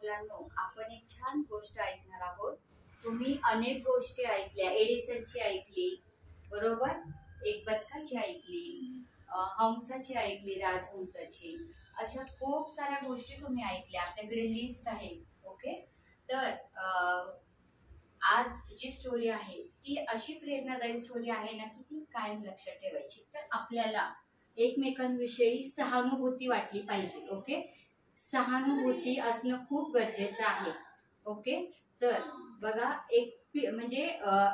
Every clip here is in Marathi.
मुलांनो, आपण एक छान गोष्ट ऐकणार आहोत. तुम्ही अनेक गोष्टी ऐकल्या, एडिसनची ऐकली बरोबर, एक बदकाची ऐकली, हंसाची ऐकली, राजहंसाची. अशा खूप साऱ्या गोष्टी तुम्ही ऐकल्या, आपल्याकडे लिस्ट आहे. ओके, तर आज जी स्टोरी आहे ती अशी प्रेरणादायी स्टोरी आहे ना की ती कायम लक्षात ठेवायची. तर आपल्याला एकमेकांविषयी सहानुभूती वाटली पाहिजे. ओके, सहानुभूती असणं खूप गरजेचं आहे. ओके, तर बघा, म्हणजे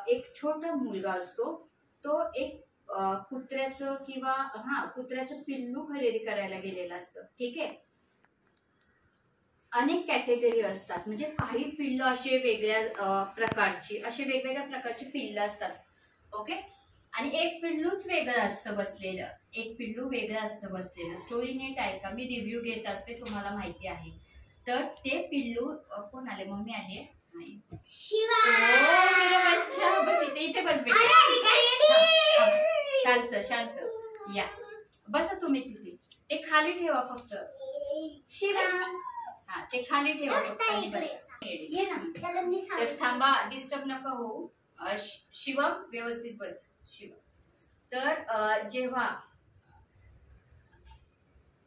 एक छोटा मुलगा असतो, तो एक कुत्र्याचं कुत्र्याचं पिल्लू खरेदी करायला गेलेला असतं. ठीक आहे, अनेक कॅटेगरी असतात, म्हणजे काही पिल्ल असे वेगवेगळ्या प्रकारची पिल्ल असतात. ओके, आणि एक पिल्लूच वेगळं असतं बसलेलं, स्टोरी नीट ऐका, मी रिव्ह्यू घेत असते, तुम्हाला माहिती आहे. तर ते पिल्लू कोण आले, मम्मी आली आहे. बस इथे बस बेटा, शांत या, बसा तुम्ही तिथे. ते खाली ठेवा फक्त, ते खाली ठेवा फक्त आणि बसा. तर थांबा, डिस्टर्ब नका होऊ. शिवम व्यवस्थित बस. शिवम, तर जेव्हा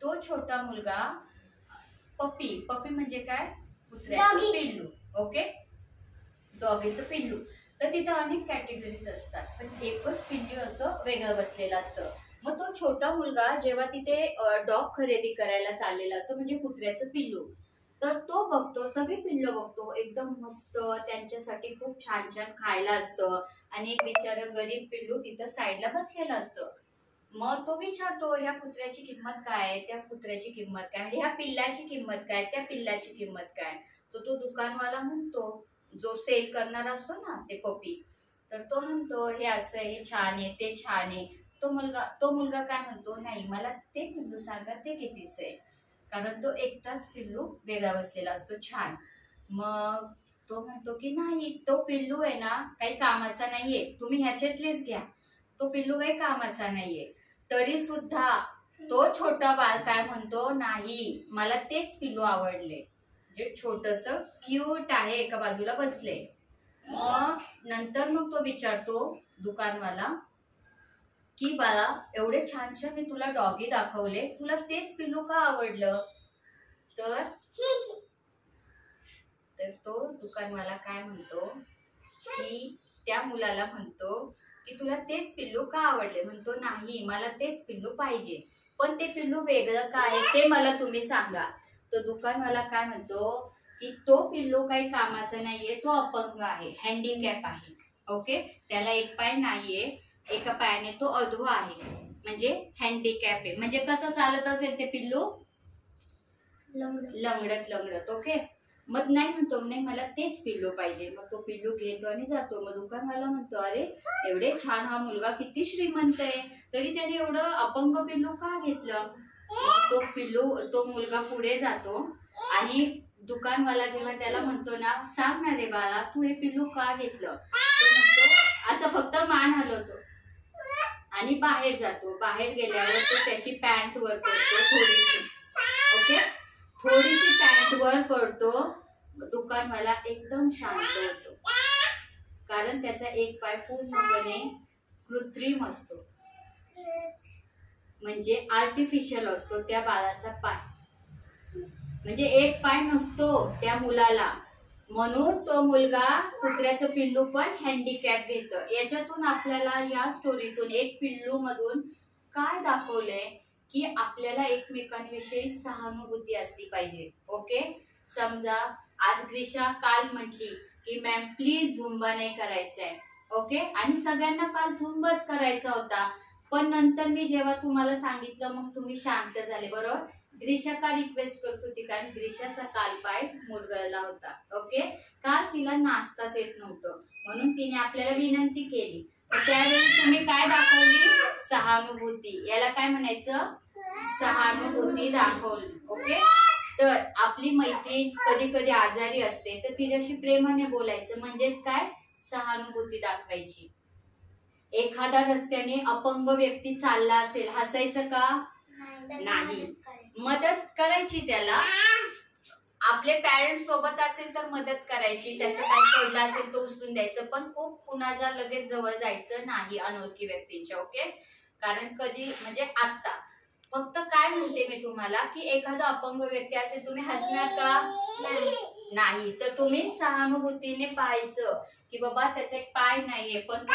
तो छोटा मुलगा पप्पी म्हणजे काय, कुत्र्याचं पिल्लू. ओके, डॉगीचं पिल्लू. तर तिथं अनेक कॅटेगरीज असतात, पण एकच पिल्लू असं वेगळं बसलेलं असतं. मग तो छोटा मुलगा जेव्हा तिथे डॉग खरेदी करायला चाललेला असतो, म्हणजे कुत्र्याचं पिल्लू, तर तो बघतो, सगळी पिल्लं बघतो, एकदम मस्त त्यांच्यासाठी खूप छान छान खायला असतं, आणि एक बिचारं गरीब पिल्लू तिथं साईडला बसलेलं असतं. मग तो विचारतो, ह्या कुत्र्याची किंमत काय, त्या कुत्र्याची किंमत काय, म्हणजे ह्या पिल्लाची किंमत काय, त्या पिल्लाची किंमत काय. तो दुकानवाला म्हणतो, जो सेल करणार असतो ना ते पपी, तर तो म्हणतो, हे असं, हे छान आहे, ते छान आहे. तो मुलगा काय म्हणतो, नाही, मला ते पिल्लू सांगा, ते कितीच आहे. कारण तो एकटाच पिल्लू वेगळा बसलेला असतो छान. मग तो म्हणतो की नाही, तो पिल्लू आहे ना काही कामाचा नाहीये, तुम्ही ह्याच्यातलीच घ्या, तो पिल्लू काही कामाचा नाहीये. तरी सुद्धा तो छोटा बाळ काय म्हणतो, नाही, मला तेच पिल्लू आवडले, जे छोटस क्यूट आहे, एका बाजूला बसले. मग नंतर तो विचारतो दुकानवाला की बाळा, एवढे छान छान मी तुला डॉगी दाखवले, तुला तेच पिल्लू का आवडलं. तर तो दुकानवाला काय म्हणतो की त्या मुलाला म्हणतो की तुला तेच पिल्लू का आवडले. म्हणतो, नाही, मला तेच पिल्लू पाहिजे, पण ते पिल्लू वेगळं का आहे ते मला तुम्ही सांगा. तो दुकानवाला काय म्हणतो की तो पिल्लू काही कामाचा नाहीये, तो अपंग आहे, हँडिकॅप आहे. ओके, त्याला एक पाय नाहीये, एका पायाने तो अधवा आहे, म्हणजे हँडिकॅप आहे. म्हणजे कसं चालत असेल ते पिल्लू, लंगडत. ओके, मग नाही म्हणतो, नाही, मला तेच पिल्लू पाहिजे. मग तो पिल्लू घेतो आणि जातो. मग दुकानवाला म्हणतो, अरे, एवढे छान, हा मुलगा किती श्रीमंत आहे, तरी त्याने एवढं अपंग पिल्लू का घेतलं. मग तो मुलगा पुढे जातो, आणि दुकानवाला जेव्हा त्याला म्हणतो ना, सांग ना रे बाळा, तू हे पिल्लू का घेतलं, तो म्हणतो, असं फक्त मान हलवतो आणि बाहेर जातो. बाहेर गेल्यावर तो त्याची पॅन्ट वर करतो थोडीशी. ओके, थोडीशी पॅन्ट वर करतो. दुकानवाला एकदम शांत होतो, कारण त्याचा एक पाय पूर्णपणे कृत्रिम असतो, म्हणजे आर्टिफिशियल असतो त्या बाळाचा पाय, म्हणजे एक पाय नसतो त्या मुलाला. म्हणून तो मुलगा कुत्र्याचं पिल्लू पण हँडिकॅप घेतं. याच्यातून आपल्याला, या स्टोरीतून, एक पिल्लू मधून काय दाखवलंय की आपल्याला एकमेकांविषयी सहानुभूती असली पाहिजे. ओके, समजा आज ग्रीशा काल म्हटली की मॅम प्लीज झुंबा नाही करायचंय. ओके, आणि सगळ्यांना काल झुंबाच करायचा होता, पण नंतर मी जेव्हा तुम्हाला सांगितलं मग तुम्ही शांत झाले, बरोबर. ग्रीशा का रिक्वेस्ट करत होती, कारण ग्रीशाचा काल पाय मुरगळला होता. ओके, काल तिला नाचताच येत नव्हतं, म्हणून तिने आपल्याला विनंती केली. त्यावेळी तुम्ही काय दाखवली, सहानुभूती. याला काय म्हणायचं, सहानुभूती दाखवली. ओके, तर आपली मैत्रीण कधी कधी आजारी असते, तर तिच्याशी प्रेमाने बोलायचं, म्हणजेच काय, सहानुभूती दाखवायची. एखादा रस्त्याने अपंग व्यक्ती चालला असेल, हसायचं का, नाही, मदत करायची त्याला, आपले पॅरेंट्स सोबत असेल तर मदत करायची, त्याचं काय पडलं असेल तो उचलून द्यायचं, पण खूप कुणाच्या लगेच जवळ जायचं नाही अनोळखी व्यक्तींच्या. ओके, कारण कधी म्हणजे आता फक्त काय म्हणते मी तुम्हाला की एखादा अपंग व्यक्ती असेल तुम्ही हसणार का नाही, तर तुम्ही सहानुभूतीने पाहायचं की बाबा त्याचा एक पाय नाहीये, पण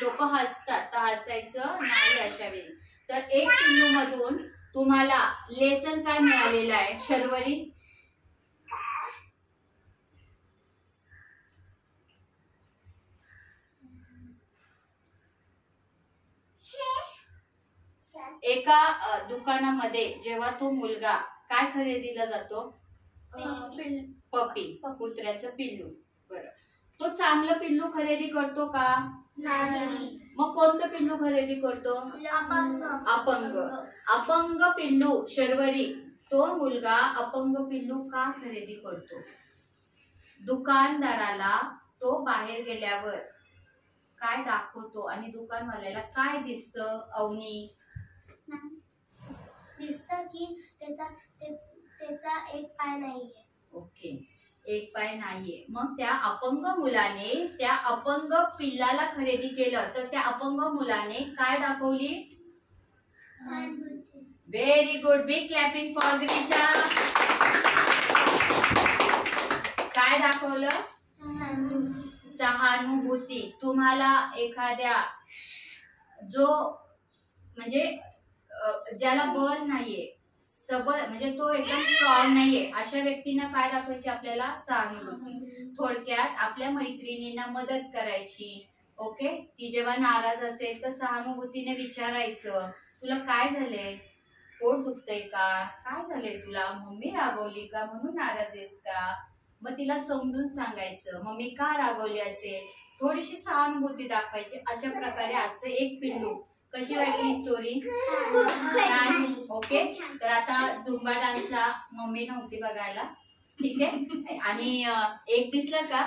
लोक हसतात तर हसायचं नाही अशा वेळी. तर एक पिल्लू मधून तुम्हाला लेसन काय मिळालेलं आहे शर्वरी? एका दुकानामध्ये जेव्हा तो मुलगा काय खरेदीला जातो? पपी, कुत्र्याचं पिल्लू. बरं, तो चांगलं पिल्लू खरेदी करतो का नाही. मग कोणतं पिल्लू खरेदी करतो? अपंग. अपंग पिल्लू शर्वरी, तो मुलगा अपंग पिल्लू का खरेदी करतो? दुकानदाराला तो बाहेर गेल्यावर काय दाखवतो आणि दुकानवाल्याला काय दिसतं अवनी? दिसतं की त्याचा एक पाय नाहीये. ओके, एक पाय नाहीये. मग त्या अपंग मुलाने त्या अपंग पिल्लाला खरेदी केलं तर त्या अपंग मुलाने काय दाखवली? Very good, big clapping for ग्रीशा. काय दाखवलं? सहानुभूती. तुम्हाला एखाद्या जो म्हणजे ज्याला बल नाहीये, सबल म्हणजे तो एकदम स्ट्रॉंग नाहीये, अशा व्यक्तींना काय दाखवायची आपल्याला? सहानुभूती. थोडक्यात आपल्या मैत्रिणींना मदत करायची. ओके, ती जेव्हा नाराज असेल तर सहानुभूतीने विचारायचं तुला काय झालंय, पोट दुखतंय का, काय झालंय तुला, मम्मी रागवली का म्हणून नाराज आहेस का? मग तिला समजून सांगायचं मम्मी का रागवली असेल, थोडीशी सहानुभूती दाखवायची. अशा प्रकारे आजचं एक पिल्लू. कशी वाटली स्टोरी? छान. ओके, तर आता झुंबा डान्सला मम्मी नव्हती बघायला, ठीक आहे, आणि एक दिसलं का